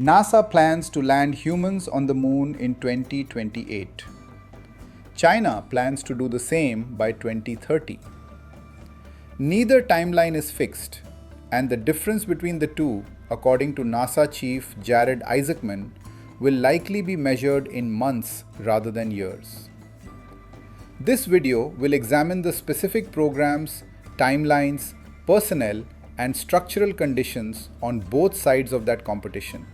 NASA plans to land humans on the moon in 2028. China plans to do the same by 2030. Neither timeline is fixed, and the difference between the two, according to NASA Chief Jared Isaacman, will likely be measured in months rather than years. This video will examine the specific programs, timelines, personnel, and structural conditions on both sides of that competition,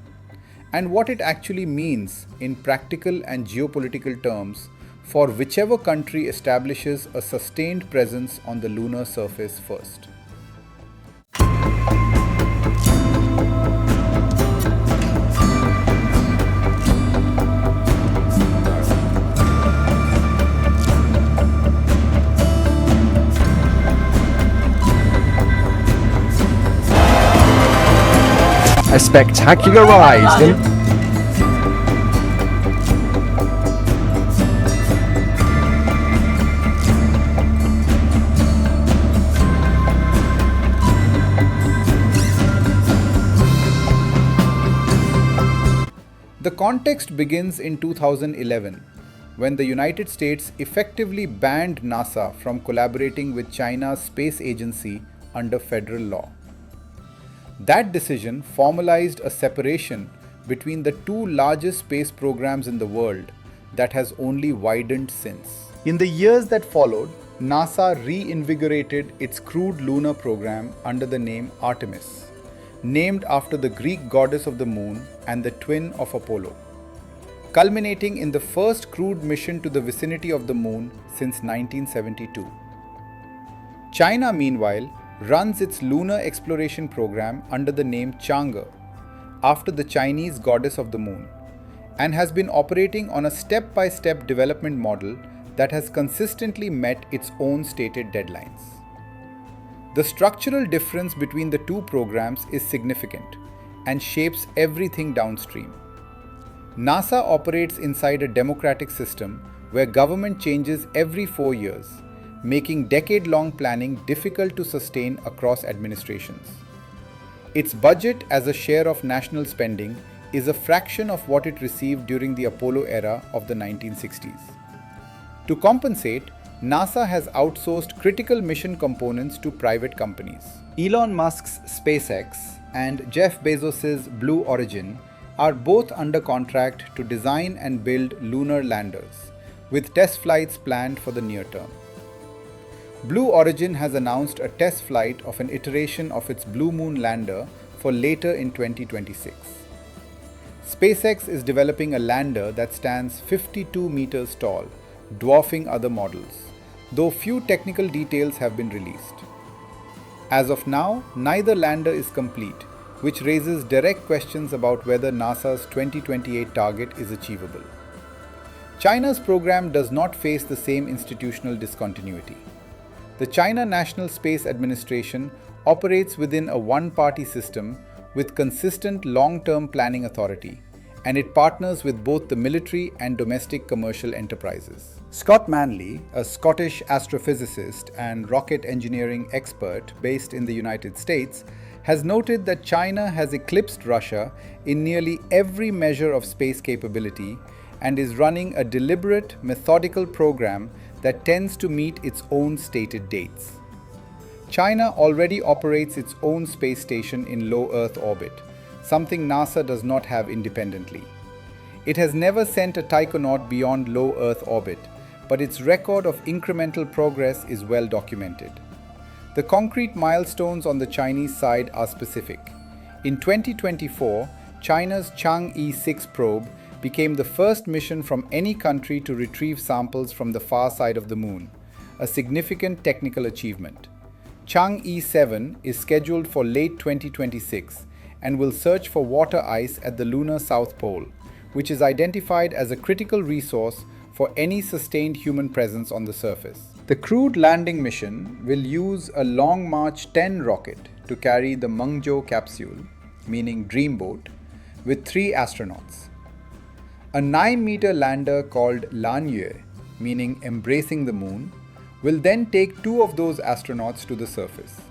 and what it actually means in practical and geopolitical terms for whichever country establishes a sustained presence on the lunar surface first. A spectacular rise in The context begins in 2011, when the United States effectively banned NASA from collaborating with China's space agency under federal law. That decision formalized a separation between the two largest space programs in the world that has only widened since. In the years that followed, NASA reinvigorated its crewed lunar program under the name Artemis, named after the Greek goddess of the moon and the twin of Apollo, culminating in the first crewed mission to the vicinity of the moon since 1972. China, meanwhile, runs its lunar exploration program under the name Chang'e, after the Chinese goddess of the moon, and has been operating on a step-by-step development model that has consistently met its own stated deadlines. The structural difference between the two programs is significant and shapes everything downstream. NASA operates inside a democratic system where government changes every 4 years, making decade-long planning difficult to sustain across administrations. Its budget as a share of national spending is a fraction of what it received during the Apollo era of the 1960s. To compensate, NASA has outsourced critical mission components to private companies. Elon Musk's SpaceX and Jeff Bezos's Blue Origin are both under contract to design and build lunar landers, with test flights planned for the near term. Blue Origin has announced a test flight of an iteration of its Blue Moon lander for later in 2026. SpaceX is developing a lander that stands 52 meters tall, dwarfing other models, though few technical details have been released. As of now, neither lander is complete, which raises direct questions about whether NASA's 2028 target is achievable. China's program does not face the same institutional discontinuity. The China National Space Administration operates within a one-party system with consistent long-term planning authority, and it partners with both the military and domestic commercial enterprises. Scott Manley, a Scottish astrophysicist and rocket engineering expert based in the United States, has noted that China has eclipsed Russia in nearly every measure of space capability and is running a deliberate, methodical program that tends to meet its own stated dates. China already operates its own space station in low Earth orbit, something NASA does not have independently. It has never sent a taikonaut beyond low Earth orbit, but its record of incremental progress is well documented. The concrete milestones on the Chinese side are specific. In 2024, China's Chang'e 6 probe became the first mission from any country to retrieve samples from the far side of the moon, a significant technical achievement. Chang'e 7 is scheduled for late 2026 and will search for water ice at the lunar South Pole, which is identified as a critical resource for any sustained human presence on the surface. The crewed landing mission will use a Long March 10 rocket to carry the Mengzhou capsule, meaning Dreamboat, with 3 astronauts. A 9-meter lander called Lanyue, meaning embracing the moon, will then take 2 of those astronauts to the surface.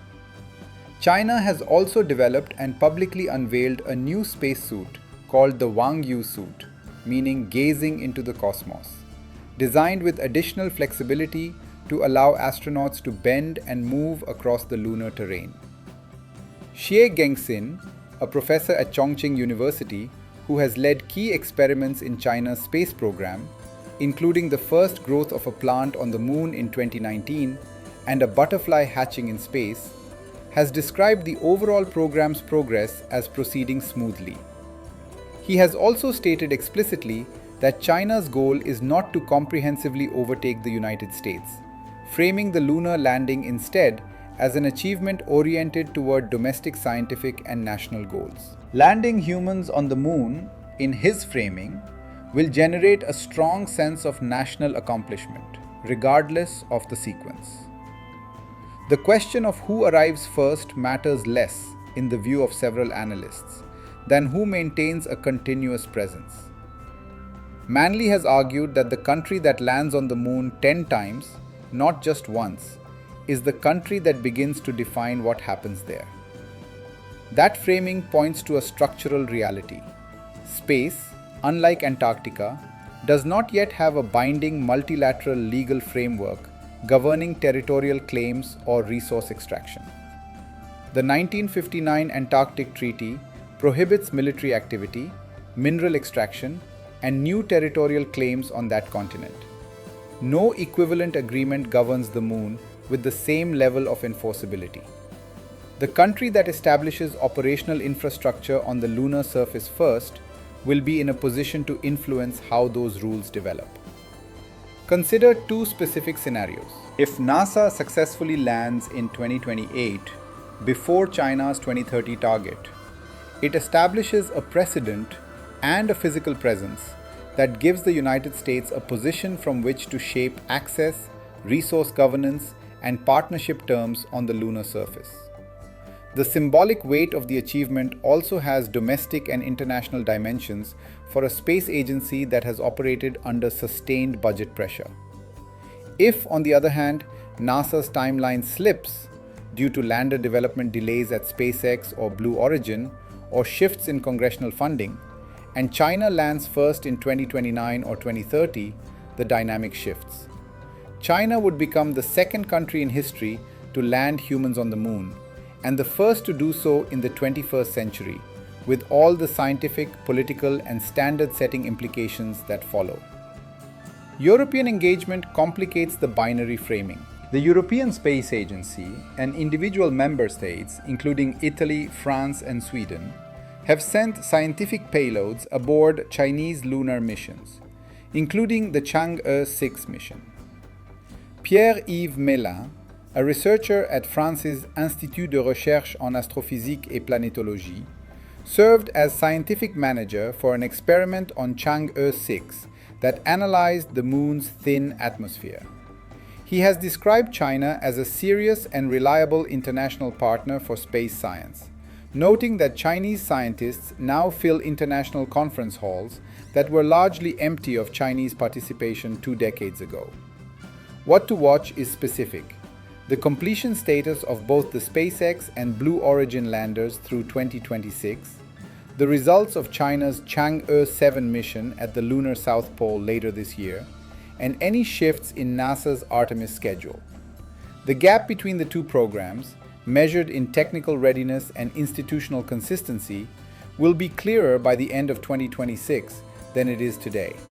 China has also developed and publicly unveiled a new spacesuit called the Lanyue suit, meaning gazing into the cosmos, designed with additional flexibility to allow astronauts to bend and move across the lunar terrain. Xie Gengxin, a professor at Chongqing University who has led key experiments in China's space program, including the first growth of a plant on the moon in 2019 and a butterfly hatching in space, has described the overall program's progress as proceeding smoothly. He has also stated explicitly that China's goal is not to comprehensively overtake the United States, framing the lunar landing instead as an achievement oriented toward domestic scientific and national goals. Landing humans on the moon, in his framing, will generate a strong sense of national accomplishment, regardless of the sequence. The question of who arrives first matters less, in the view of several analysts, than who maintains a continuous presence. Manley has argued that the country that lands on the moon 10 times, not just once, is the country that begins to define what happens there. That framing points to a structural reality. Space, unlike Antarctica, does not yet have a binding multilateral legal framework governing territorial claims or resource extraction. The 1959 Antarctic Treaty prohibits military activity, mineral extraction, and new territorial claims on that continent. No equivalent agreement governs the moon with the same level of enforceability. The country that establishes operational infrastructure on the lunar surface first will be in a position to influence how those rules develop. Consider two specific scenarios. If NASA successfully lands in 2028, before China's 2030 target, it establishes a precedent and a physical presence that gives the United States a position from which to shape access, resource governance, and partnership terms on the lunar surface. The symbolic weight of the achievement also has domestic and international dimensions for a space agency that has operated under sustained budget pressure. If, on the other hand, NASA's timeline slips due to lander development delays at SpaceX or Blue Origin, or shifts in congressional funding, and China lands first in 2029 or 2030, the dynamic shifts. China would become the second country in history to land humans on the moon, and the first to do so in the 21st century, with all the scientific, political, and standard-setting implications that follow. European engagement complicates the binary framing. The European Space Agency and individual member states, including Italy, France, and Sweden, have sent scientific payloads aboard Chinese lunar missions, including the Chang'e 6 mission. Pierre-Yves Mélin, a researcher at France's Institut de Recherche en Astrophysique et Planétologie, served as scientific manager for an experiment on Chang'e 6 that analyzed the moon's thin atmosphere. He has described China as a serious and reliable international partner for space science, noting that Chinese scientists now fill international conference halls that were largely empty of Chinese participation 2 decades ago. What to watch is specific. The completion status of both the SpaceX and Blue Origin landers through 2026, the results of China's Chang'e 7 mission at the lunar South Pole later this year, and any shifts in NASA's Artemis schedule. The gap between the two programs, measured in technical readiness and institutional consistency, will be clearer by the end of 2026 than it is today.